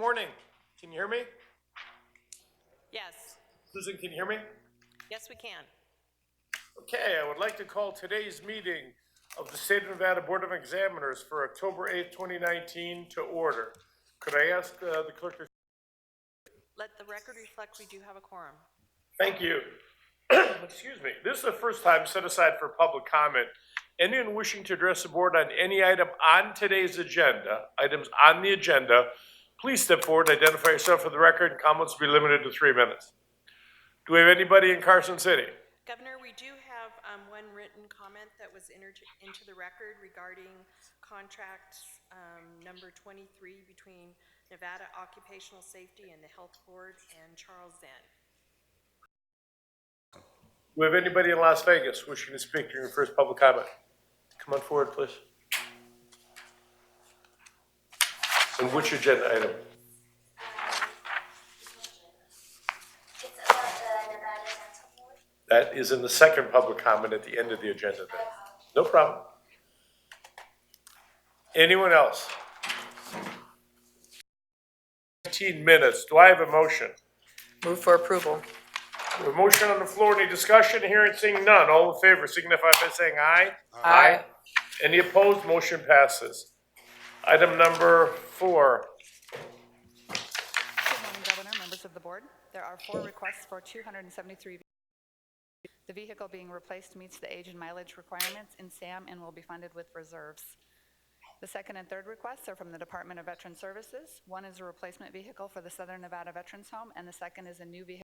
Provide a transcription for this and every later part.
morning. Can you hear me? Yes. Susan, can you hear me? Yes, we can. Okay, I would like to call today's meeting of the State of Nevada Board of Examiners for October 8th, 2019 to order. Could I ask the clerk to... Let the record reflect we do have a quorum. Thank you. Excuse me. This is the first time set aside for public comment. Anyone wishing to address the board on any item on today's agenda, please step forward, identify yourself for the record, and comments will be limited to 3 minutes. Do we have anybody in Carson City? Governor, we do have one written comment that was entered into the record regarding contract number 23 between Nevada Occupational Safety and the Health Board and Charles Zen. Do we have anybody in Las Vegas wishing to speak during your first public comment? Come on forward, please. And which agenda item? It's about the Nevada Dental Board. That is in the second public comment at the end of the agenda then. No problem. Anyone else? 15 minutes. Do I have a motion? Move for approval. A motion on the floor. Any discussion? Hearing, seeing none. All in favor signify by saying aye. Aye. Any opposed? Motion passes. Item number 4. Good morning, Governor, members of the board. There are 4 requests for 273 vehicles. The vehicle being replaced meets the age and mileage requirements in SAM and will be funded with reserves. The second and third requests are from the Department of Veteran Services. One is a replacement vehicle for the Southern Nevada Veterans Home, and the second is a new vehicle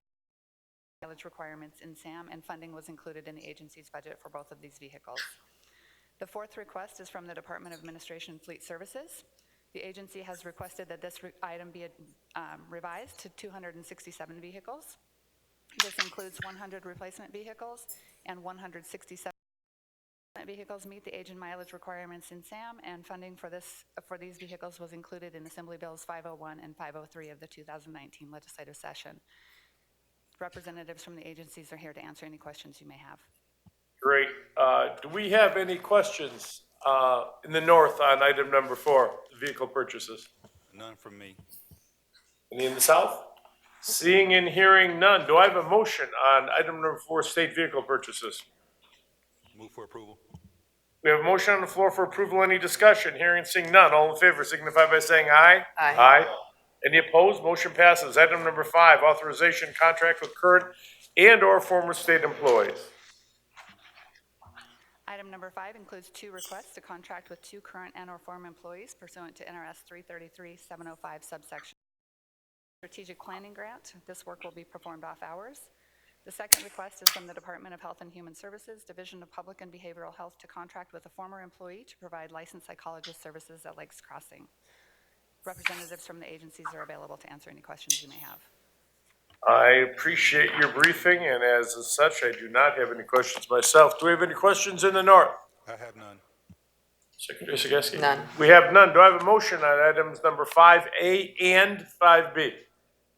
with mileage requirements in SAM, and funding was included in the agency's budget for both of these vehicles. The fourth request is from the Department of Administration Fleet Services. The agency has requested that this item be revised to 267 vehicles. This includes 100 replacement vehicles and 167 vehicles meet the age and mileage requirements in SAM, and funding for these vehicles was included in Assembly Bills 501 and 503 of the 2019 legislative session. Representatives from the agencies are here to answer any questions you may have. Great. Do we have any questions in the north on item number 4, vehicle purchases? None from me. Any in the south? Seeing and hearing none. Do I have a motion on item number 4, state vehicle purchases? Move for approval. We have a motion on the floor for approval. Any discussion? Hearing, seeing none. All in favor signify by saying aye. Aye. Aye. Any opposed? Motion passes. Item number 5, authorization contract with current and or former state employees. Item number 5 includes 2 requests to contract with 2 current and or former employees pursuant to NRS 333-705 subsection strategic planning grant. This work will be performed off hours. The second request is from the Department of Health and Human Services, Division of Public and Behavioral Health, to contract with a former employee to provide licensed psychologist services at Lakes Crossing. Representatives from the agencies are available to answer any questions you may have. I appreciate your briefing, and as such, I do not have any questions myself. Do we have any questions in the north? I have none. Secretary Sagaski? None. We have none. Do I have a motion on items number 5A and 5B?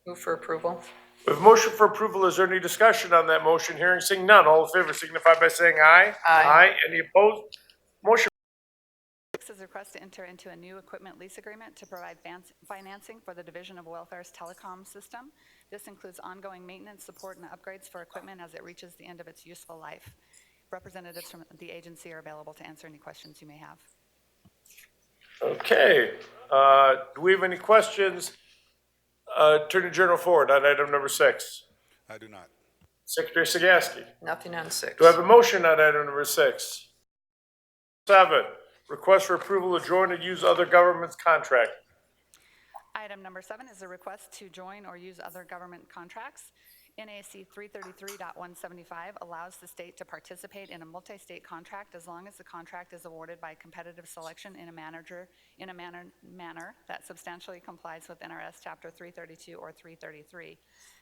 Move for approval. We have a motion for approval. Is there any discussion on that motion? Hearing, seeing none. All in favor signify by saying aye. Aye. Any opposed? Motion. 6 is a request to enter into a new equipment lease agreement to provide financing for the Division of Welfare's telecom system. This includes ongoing maintenance, support, and upgrades for equipment as it reaches the end of its useful life. Representatives from the agency are available to answer any questions you may have. Okay. Do we have any questions? Attorney General Ford on item number 6. I do not. Secretary Sagaski? Nothing on 6. Do I have a motion on item number 6? 7, request for approval to join and use other government's contract. Item number 7 is a request to join or use other government contracts. NAC 333.175 allows the state to participate in a multi-state contract as long as the contract is awarded by competitive selection in a manner that substantially complies with NRS Chapter 332 or 333.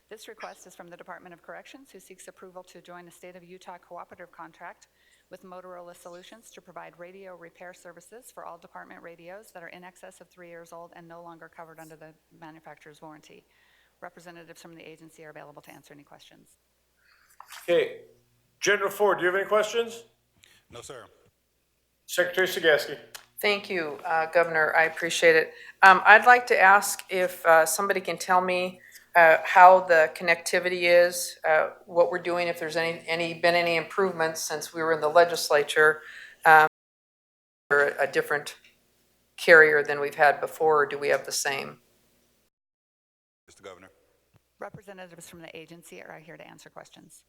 This request is from the Department of Corrections, who seeks approval to join a state of Utah cooperative contract with Motorola Solutions to provide radio repair services for all department radios that are in excess of 3 years old and no longer covered under the manufacturer's warranty. Representatives from the agency are available to answer any questions. Okay. General Ford, do you have any questions? No, sir. Secretary Sagaski? Thank you, Governor. I appreciate it. I'd like to ask if somebody can tell me how the connectivity is, what we're doing, if there's been any improvements since we were in the legislature, or a different carrier than we've had before, or do we have the same? Mr. Governor. Representatives from the agency are here to answer questions.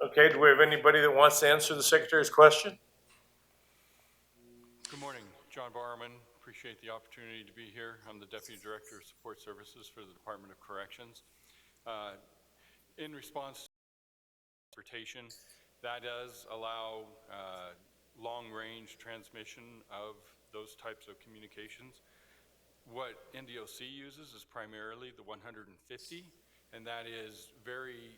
Okay, do we have anybody that wants to answer the Secretary's question? Good morning, John Barman. Appreciate the opportunity to be here. I'm the Deputy Director of Support Services for the Department of Corrections. In response to transportation, that does allow long-range transmission of those types of communications. What NDOC uses is primarily the 150, and that is very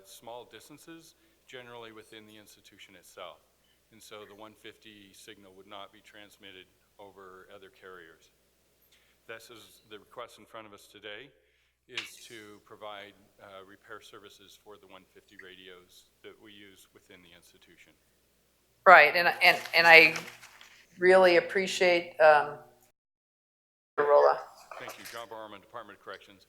small distances, generally within the institution itself. And so the 150 signal would not be transmitted over other carriers. This is the request in front of us today, is to provide repair services for the 150 radios that we use within the institution. Right, and I really appreciate, Rolla. Thank you, John Barman, Department of Corrections.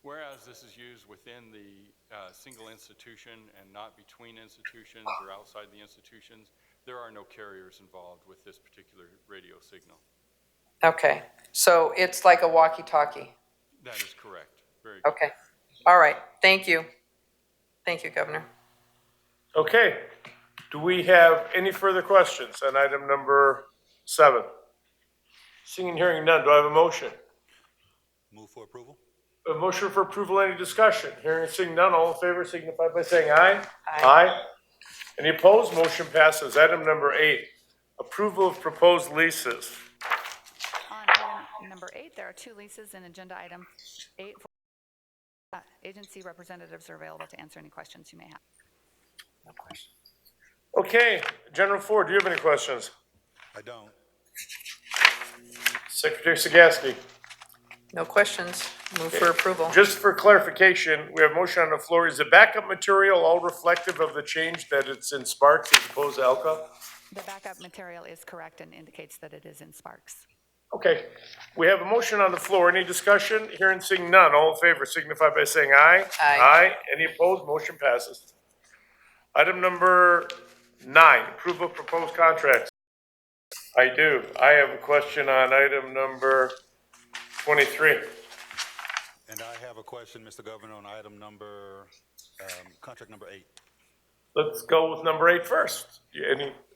Whereas this is used within the single institution and not between institutions or outside the institutions, there are no carriers involved with this particular radio signal. Okay, so it's like a walkie-talkie. That is correct. Very good. Okay, all right, thank you. Thank you, Governor. Okay, do we have any further questions on item number 7? Seeing and hearing none, do I have a motion? Move for approval. A motion for approval, any discussion? Hearing and seeing none, all in favor signify by saying aye. Aye. Any opposed? Motion passes. Item number 8, approval of proposed leases. On item number 8, there are 2 leases in agenda item 8. Agency representatives are available to answer any questions you may have. No question. Okay, General Ford, do you have any questions? I don't. Secretary Sagaski. No questions. Move for approval. Just for clarification, we have a motion on the floor. Is the backup material all reflective of the change that it's in Sparks as opposed to Elka? The backup material is correct and indicates that it is in Sparks. Okay, we have a motion on the floor. Any discussion? Hearing and seeing none, all in favor signify by saying aye. Aye. Aye. Any opposed? Motion passes. Item number 9, approval of proposed contracts. I do. I have a question on item number 23. And I have a question, Mr. Governor, on item number, contract number 8. Let's go with number 8 first.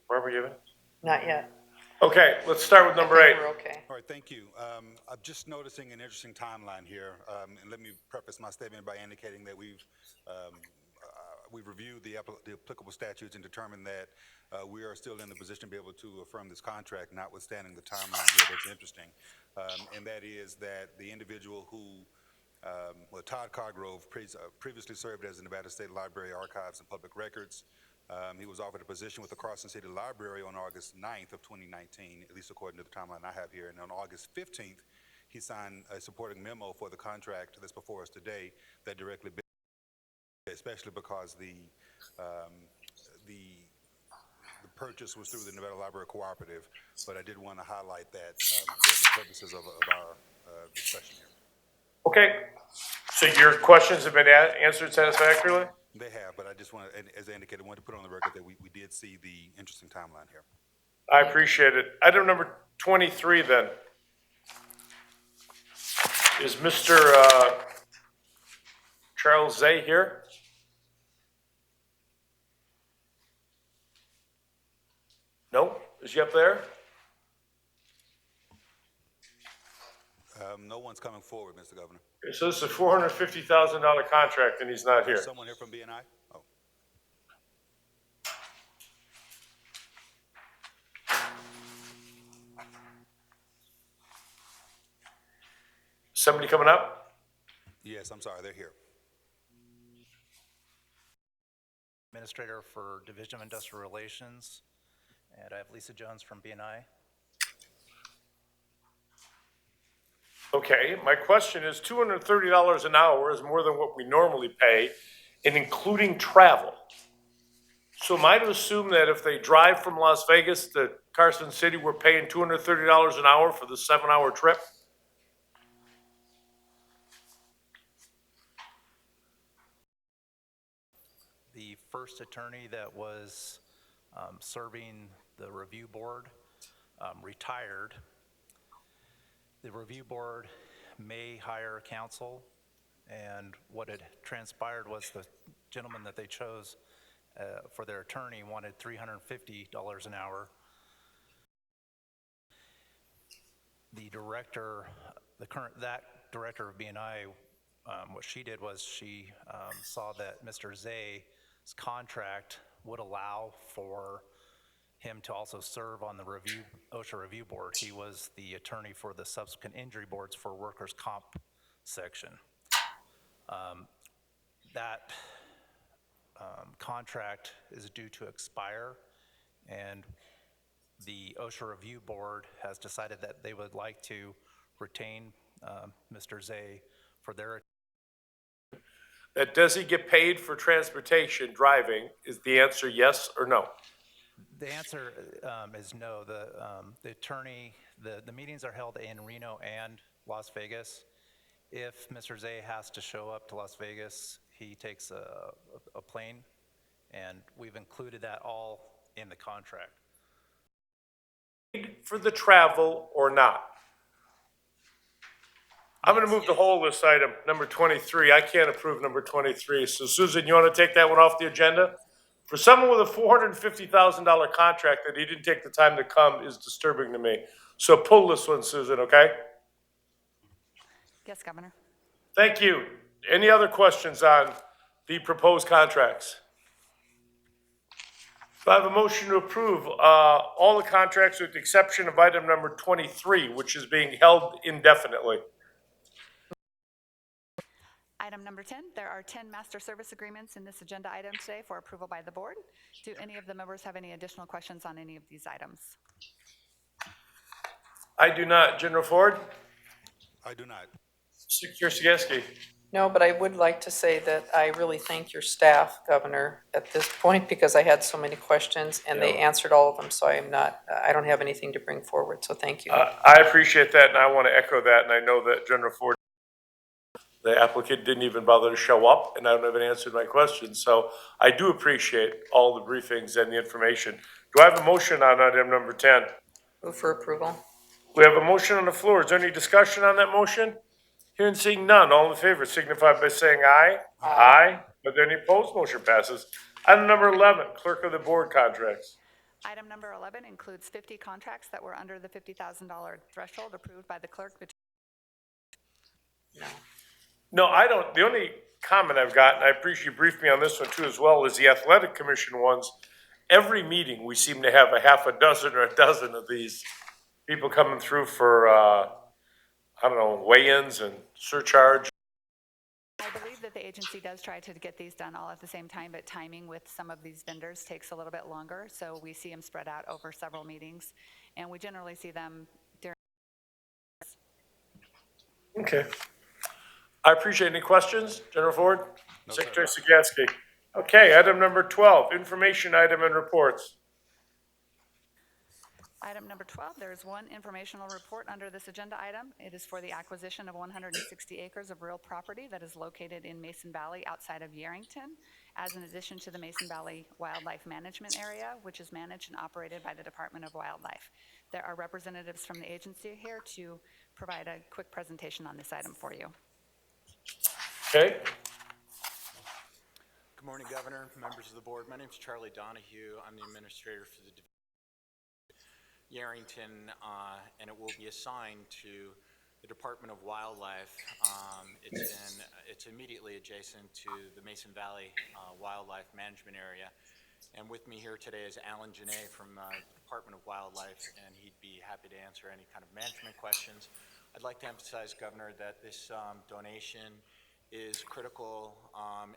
Barbara, you have it? Not yet. Okay, let's start with number 8. We're okay. All right, thank you. I'm just noticing an interesting timeline here, and let me preface my statement by indicating that we've reviewed the applicable statutes and determined that we are still in the position to be able to affirm this contract, notwithstanding the timeline here that's interesting. And that is that the individual who, Todd Cosgrove, previously served as the Nevada State Library Archives and Public Records. He was offered a position with the Carson City Library on August 9th of 2019, at least according to the timeline I have here. And on August 15th, he signed a supporting memo for the contract that's before us today that directly, especially because the purchase was through the Nevada Library Cooperative. But I did want to highlight that for the purposes of our discussion here. Okay, so your questions have been answered satisfactorily? They have, but I just want to, as I indicated, I wanted to put on the record that we did see the interesting timeline here. I appreciate it. Item number 23 then. Is Mr. Charles Zay here? No? Is he up there? No one's coming forward, Mr. Governor. Okay, so this is a $450,000 contract and he's not here. Someone here from BNI? Oh. Somebody coming up? Yes, I'm sorry, they're here. Administrator for Division of Industrial Relations, and I have Lisa Jones from BNI. Okay, my question is $230 an hour is more than what we normally pay, and including travel. So am I to assume that if they drive from Las Vegas to Carson City, we're paying $230 an hour for the 7-hour trip? The first attorney that was serving the review board retired. The review board may hire counsel, and what had transpired was the gentleman that they chose for their attorney wanted $350 an hour. The director, that director of B&I, what she did was she saw that Mr. Zay's contract would allow for him to also serve on the OSHA review board. He was the attorney for the subsequent injury boards for workers' comp section. That contract is due to expire, and the OSHA review board has decided that they would like to retain Mr. Zay for their. Does he get paid for transportation, driving? Is the answer yes or no? The answer is no. The attorney, the meetings are held in Reno and Las Vegas. If Mr. Zay has to show up to Las Vegas, he takes a plane, and we've included that all in the contract. For the travel or not? I'm gonna move the whole list item, number 23. I can't approve number 23. So Susan, you wanna take that one off the agenda? For someone with a $450,000 contract that he didn't take the time to come is disturbing to me. So pull this one, Susan, okay? Yes, Governor. Thank you. Any other questions on the proposed contracts? Do I have a motion to approve all the contracts with the exception of item number 23, which is being held indefinitely? Item number 10, there are 10 master service agreements in this agenda item today for approval by the board. Do any of the members have any additional questions on any of these items? I do not. General Ford? I do not. Kiersegowski? No, but I would like to say that I really thank your staff, Governor, at this point, because I had so many questions and they answered all of them, so I don't have anything to bring forward, so thank you. I appreciate that, and I want to echo that, and I know that General Ford, the applicant didn't even bother to show up, and I don't have an answer to my questions, so I do appreciate all the briefings and the information. Do I have a motion on item number 10? Move for approval. We have a motion on the floor. Is there any discussion on that motion? Hearing and seeing none, all in favor signify by saying aye. Aye. Are there any opposed? Motion passes. Item number 11, clerk of the board contracts. Item number 11 includes 50 contracts that were under the $50,000 threshold approved by the clerk. No, I don't. The only comment I've got, and I appreciate you briefed me on this one too as well, is the athletic commission ones. Every meeting, we seem to have a half a dozen or a dozen of these people coming through for, I don't know, weigh-ins and surcharge. I believe that the agency does try to get these done all at the same time, but timing with some of these vendors takes a little bit longer. So we see them spread out over several meetings, and we generally see them during. Okay. I appreciate any questions, General Ford? No, Secretary Sagatsky. Okay, item number 12, information item and reports. Item number 12, there is one informational report under this agenda item. It is for the acquisition of 160 acres of real property that is located in Mason Valley outside of Yerington, as an addition to the Mason Valley Wildlife Management Area, which is managed and operated by the Department of Wildlife. There are representatives from the agency here to provide a quick presentation on this item for you. Okay, Good morning, Governor, members of the board. My name is Charlie Donahue. I'm the administrator for the Yerington, and it will be assigned to the Department of Wildlife. It's immediately adjacent to the Mason Valley Wildlife Management Area. And with me here today is Alan Janae from the Department of Wildlife, and he'd be happy to answer any kind of management questions. I'd like to emphasize, Governor, that this donation is critical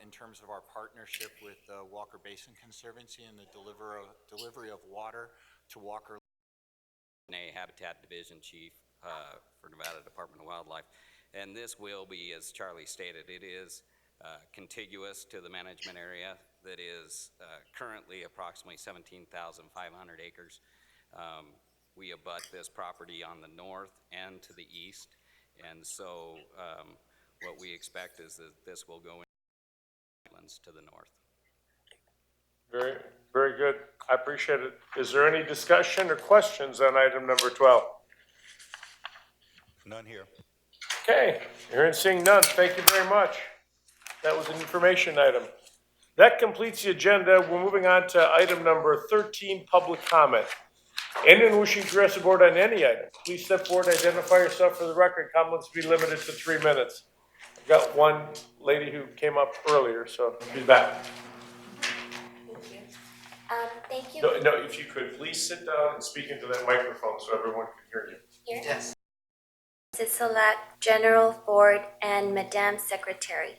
in terms of our partnership with the Walker Basin Conservancy and the delivery of water to Walker Habitat Division Chief for Nevada Department of Wildlife. And this will be, as Charlie stated, it is contiguous to the management area that is currently approximately 17,500 acres. We abut this property on the north and to the east, and so what we expect is that this will go in to the north. Very, very good. I appreciate it. Is there any discussion or questions on item number 12? None here. Okay, hearing and seeing none, thank you very much. That was an information item. That completes the agenda. We're moving on to item number 13, public comment. Anyone wishing to address the board on any item, please step forward, identify yourself for the record. Comments be limited to 3 minutes. I've got one lady who came up earlier, so she's back. Thank you. Thank you. No, if you could, please sit down and speak into that microphone so everyone can hear you. Here. Yes. Select General Ford and Madam Secretary.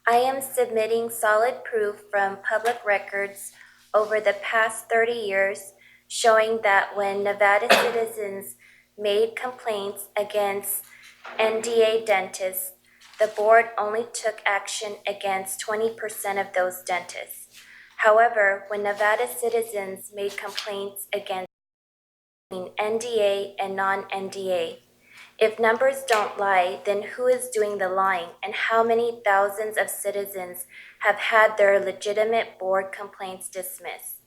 I am submitting solid proof from public records over the past 30 years showing that when Nevada citizens made complaints against NDA dentists, the board only took action against 20% of those dentists. However, when Nevada citizens made complaints against NDA and non-NDA, if numbers don't lie, then who is doing the lying, and how many thousands of citizens have had their legitimate board complaints dismissed?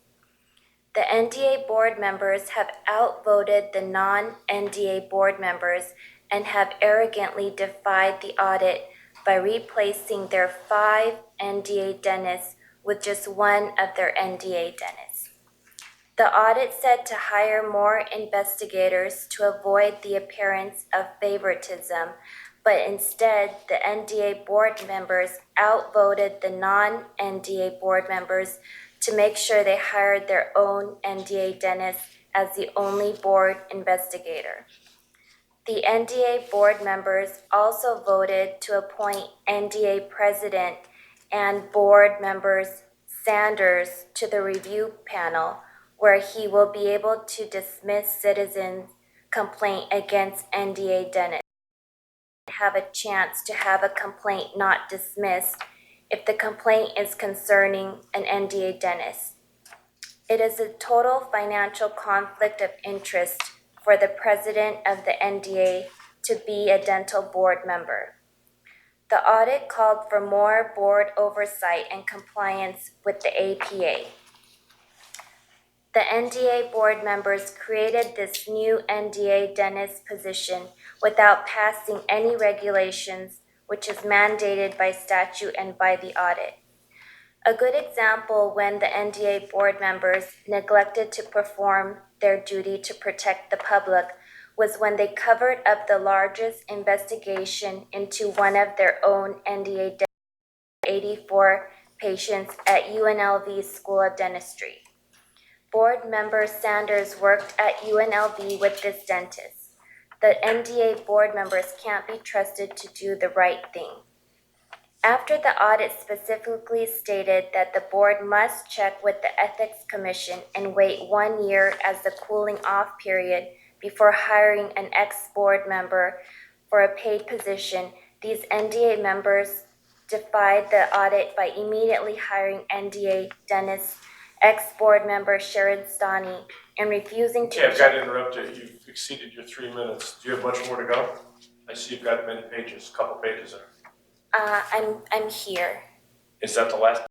The NDA board members have outvoted the non-NDA board members and have arrogantly defied the audit by replacing their 5 NDA dentists with just one of their NDA dentists. The audit said to hire more investigators to avoid the appearance of favoritism, but instead the NDA board members outvoted the non-NDA board members to make sure they hired their own NDA dentist as the only board investigator. The NDA board members also voted to appoint NDA president and board members Sanders to the review panel, where he will be able to dismiss citizens' complaint against NDA dentists. Have a chance to have a complaint not dismissed if the complaint is concerning an NDA dentist. It is a total financial conflict of interest for the president of the NDA to be a dental board member. The audit called for more board oversight and compliance with the APA. The NDA board members created this new NDA dentist position without passing any regulations, which is mandated by statute and by the audit. A good example when the NDA board members neglected to perform their duty to protect the public was when they covered up the largest investigation into one of their own NDA 84 patients at UNLV School of Dentistry. Board member Sanders worked at UNLV with this dentist. The NDA board members can't be trusted to do the right thing. After the audit specifically stated that the board must check with the Ethics Commission and wait 1 year as the cooling off period before hiring an ex-board member for a paid position, these NDA members defied the audit by immediately hiring NDA dentist ex-board member Sharon Stani and refusing to Okay, I've got to interrupt you. You've exceeded your 3 minutes. Do you have much more to go? I see you've got many pages, a couple pages there. I'm here. Is that the last?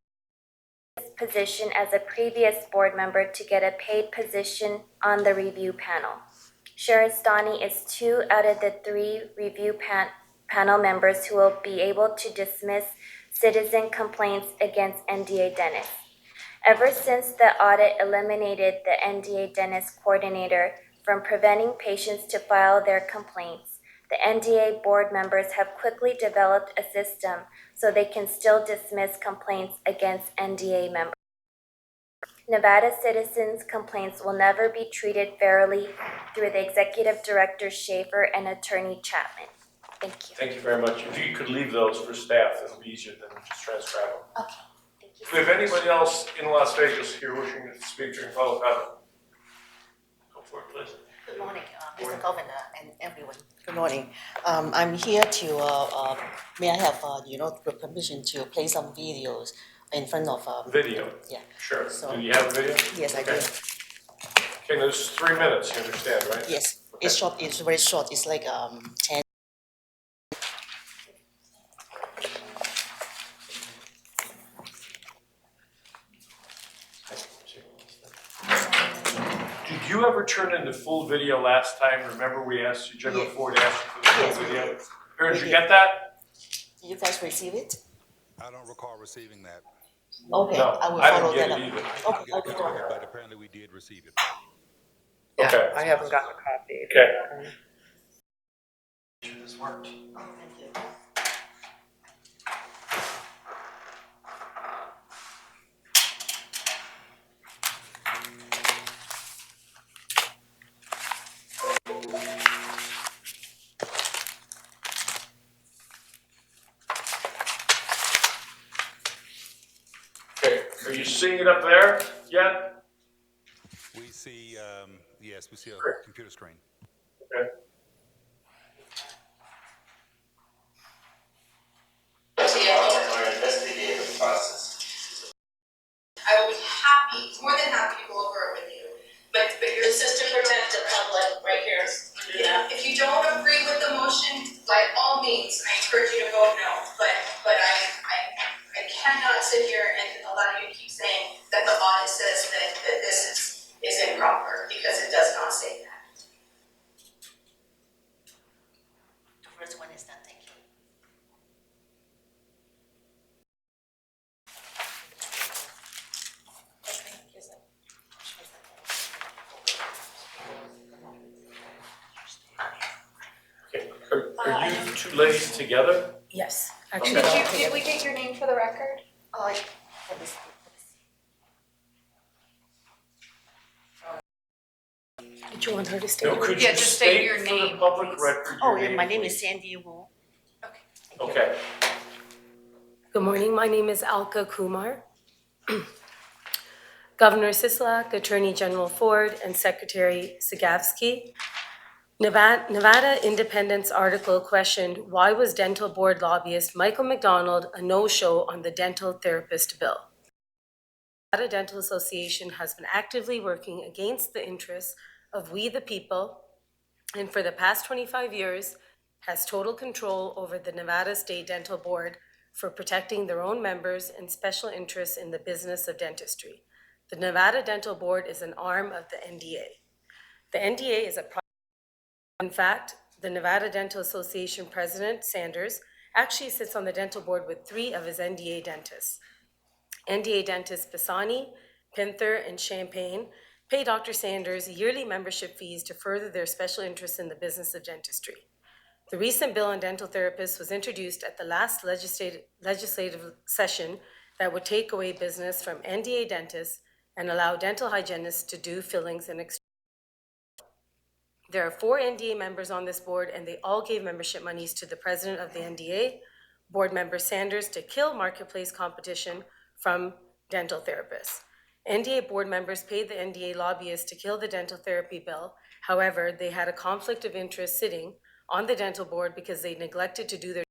Position as a previous board member to get a paid position on the review panel. Sharon Stani is 2 out of the 3 review panel members who will be able to dismiss citizen complaints against NDA dentists. Ever since the audit eliminated the NDA dentist coordinator from preventing patients to file their complaints, the NDA board members have quickly developed a system so they can still dismiss complaints against NDA members. Nevada citizens' complaints will never be treated fairly through the executive director Schaefer and attorney Chapman. Thank you. Thank you very much. If you could leave those for staff, it'll be easier than just transcribe them. Okay, thank you. Do we have anybody else in Las Vegas here wishing to speak during public comment? Go for it, please. Good morning, Mr. Governor and everyone. Good morning. I'm here to, may I have, your permission to play some videos in front of, Video? yeah. Sure. So- Do you have a video? Yes, I do. Okay. Okay, there's 3 minutes, you understand, right? Yes, Okay. it's short, it's very short. It's like, 10. Did you ever turn in the full video last time? Remember we asked you, General Yes. Ford asked you for the Yes, full we video? did. Parents, We you did. get that? Did you guys receive it? I don't recall receiving that. Okay, No, I will I didn't follow get that it up. either. Okay, Get I a will copy, follow. but apparently we did receive it. Yeah, Okay. I haven't gotten a copy. Okay. This worked. Oh, thank you. Okay, are you seeing it up there yet? We see, yes, we see a computer screen. Okay. I will be happy, more than happy to go over it with you. But your This is to protect the public right here. yeah, if you don't agree with the motion, by all means, I encourage you to vote no. But I cannot sit here and allow you to keep saying that the audit says that this is improper, because it does not say that. The first one is done, thank you. Okay. Are you two ladies together? Yes, Okay. Did we get your name for the record? Oh, let me see. Did you want her to stay? No, could Yeah, you just state state your for name, the public please. record Oh, your yeah, my name please? is Sandy Wu. Okay. Good morning, my name is Alka Kumar. Governor Sisolak, Attorney General Ford, and Secretary Sagavsky. Nevada Independence article questioned why was dental board lobbyist Michael McDonald a no-show on the dental therapist bill. The Nevada Dental Association has been actively working against the interests of we the people, and for the past 25 years has total control over the Nevada State Dental Board for protecting their own members and special interests in the business of dentistry. The Nevada Dental Board is an arm of the NDA. The NDA is a in fact, the Nevada Dental Association President, Sanders, actually sits on the dental board with 3 of his NDA dentists. NDA dentists Pisani, Pinther, and Champagne pay Dr. Sanders yearly membership fees to further their special interests in the business of dentistry. The recent bill on dental therapists was introduced at the last legislative session that would take away business from NDA dentists and allow dental hygienists to do fillings and There are 4 NDA members on this board, and they all gave membership monies to the president of the NDA, board member Sanders, to kill marketplace competition from dental therapists. NDA board members paid the NDA lobbyists to kill the dental therapy bill. However, they had a conflict of interest sitting on the dental board because they neglected to do their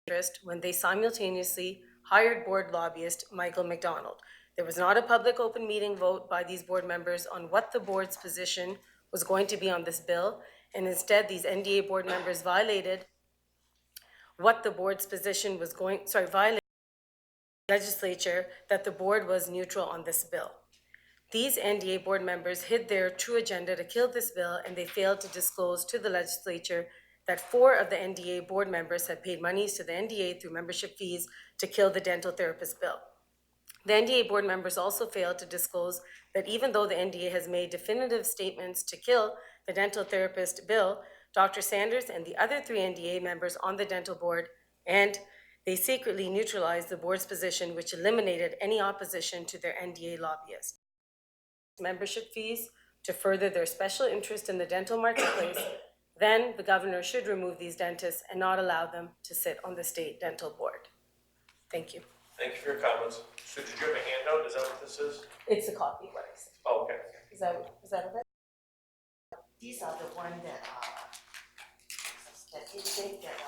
interest when they simultaneously hired board lobbyist Michael McDonald. There was not a public open meeting vote by these board members on what the board's position was going to be on this bill, and instead these NDA board members violated what the board's position was violated the legislature that the board was neutral on this bill. These NDA board members hid their true agenda to kill this bill, and they failed to disclose to the legislature that 4 of the NDA board members had paid monies to the NDA through membership fees to kill the dental therapist bill. The NDA board members also failed to disclose that even though the NDA has made definitive statements to kill the dental therapist bill, Dr. Sanders and the other 3 NDA members on the dental board, and they secretly neutralized the board's position, which eliminated any opposition to their NDA lobbyist. Membership fees to further their special interest in the dental marketplace, then the governor should remove these dentists and not allow them to sit on the state dental board. Thank you. Thank you for your comments. So did you have a handout? Is that what this is? It's a copy of what I said. Oh, okay. Is that okay? These are the one that, statistic that,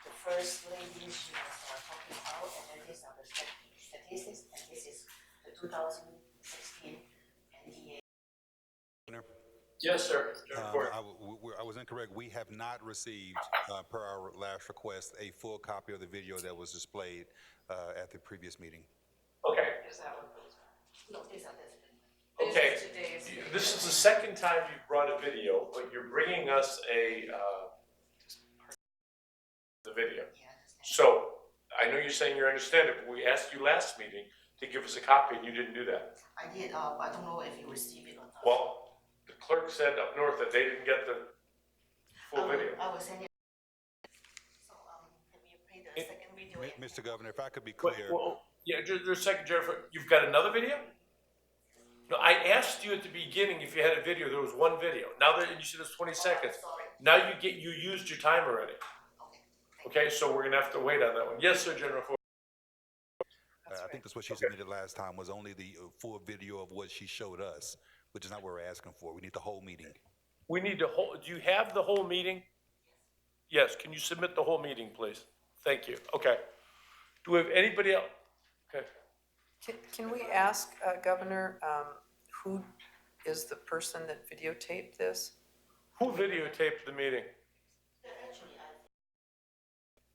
the first lady, she was talking about, and then these are the statistics, and this is the 2016 NDA. Yes, sir. General Ford. I was incorrect. We have not received, per our last request, a full copy of the video that was displayed at the previous meeting. Okay. No, these are the. Okay, this is the second time you've brought a video, but you're bringing us the video. So, I know you're saying you understand it, but we asked you last meeting to give us a copy, and you didn't do that. I did, I don't know if you received it or not. Well, the clerk said up north that they didn't get the full video. I will send it. So, have you played the second video? Mr. Governor, if I could be Wait, clear. well, yeah, just a second, Jennifer, you've got another video? No, I asked you at the beginning if you had a video, there was one video. Now that you said it's 20 seconds. Sorry. Now you used your time already. Okay, so we're gonna have to wait on that one. Yes, sir, General Ford. I think that's what she submitted last time, was only the full video of what she showed us, which is not what we're asking for. We need the whole meeting. We need to hold, do you have the whole meeting? Yes, can you submit the whole meeting, please? Thank you, okay. Do we have anybody else? Okay, Can we ask, Governor, who is the person that videotaped this? who videotaped the meeting?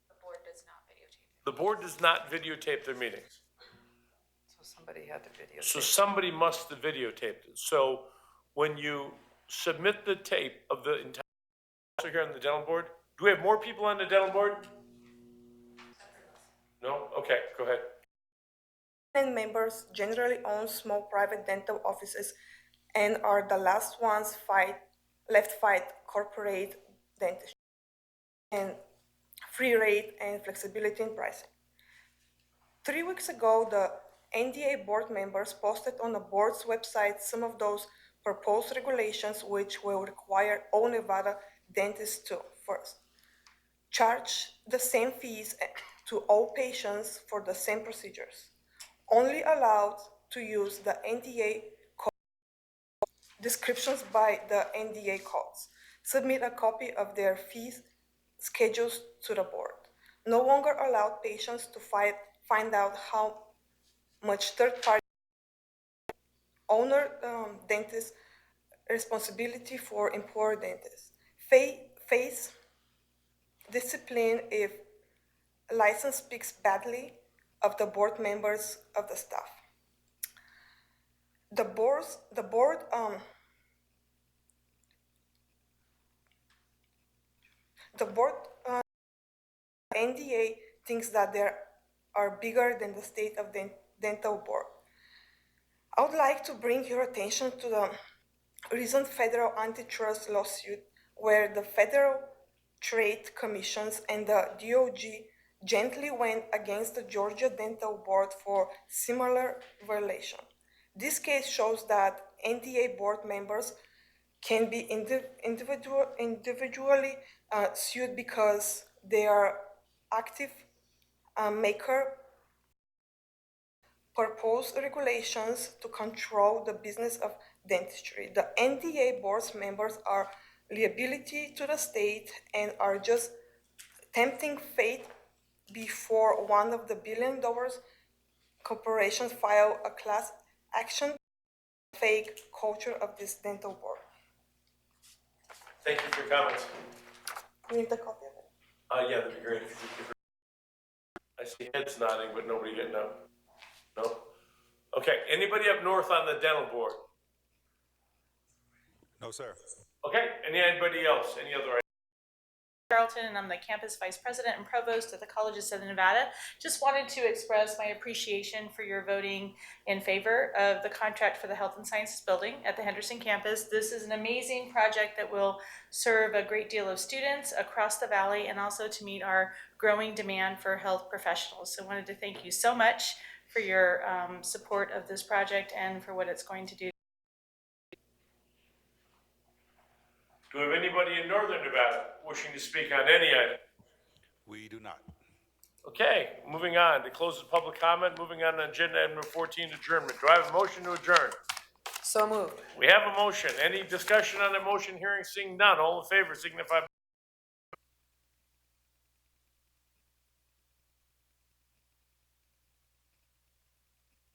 The board does not videotape. The board does not videotape their meetings. So somebody had to videotape. So somebody must have videotaped it. So when you submit the tape of the entire, also here on the dental board, do we have more people on the dental board? No? Okay, go ahead. And members generally own small private dental offices and are the last ones left fight corporate dentistry and free rate and flexibility in pricing. 3 weeks ago, the NDA board members posted on the board's website some of those proposed regulations which will require all Nevada dentists to, first, charge the same fees to all patients for the same procedures, only allowed to use the NDA descriptions by the NDA codes, submit a copy of their fees schedules to the board, no longer allowed patients to find out how much third-party owner dentist responsibility for employer dentists, face discipline if license speaks badly of the board members of the staff. The board NDA thinks that they are bigger than the state of the dental board. I would like to bring your attention to the recent federal antitrust lawsuit where the Federal Trade Commissions and the DOJ gently went against the Georgia Dental Board for similar violation. This case shows that NDA board members can be individually sued because they are active maker proposed regulations to control the business of dentistry. The NDA board's members are liability to the state and are just tempting fate before one of the $1 billion corporations file a class action fake culture of this dental board. Thank you for your comments. You need a copy of it? Yeah, that'd be great if you could give her. I see heads nodding, but nobody getting up. No? Okay, anybody up north on the dental board? No, sir. Okay, anybody else? Any other items? Charlton, and I'm the campus vice president and provost at the College of Southern Nevada. Just wanted to express my appreciation for your voting in favor of the contract for the Health and Sciences building at the Henderson campus. This is an amazing project that will serve a great deal of students across the valley and also to meet our growing demand for health professionals. So I wanted to thank you so much for your support of this project and for what it's going to do. Do we have anybody in northern Nevada wishing to speak on any item? We do not. Okay, moving on to close the public comment, moving on to agenda item number 14, adjournment. Do I have a motion to adjourn? So moved. We have a motion. Any discussion on the motion? Hearing, seeing none. All in favor signify by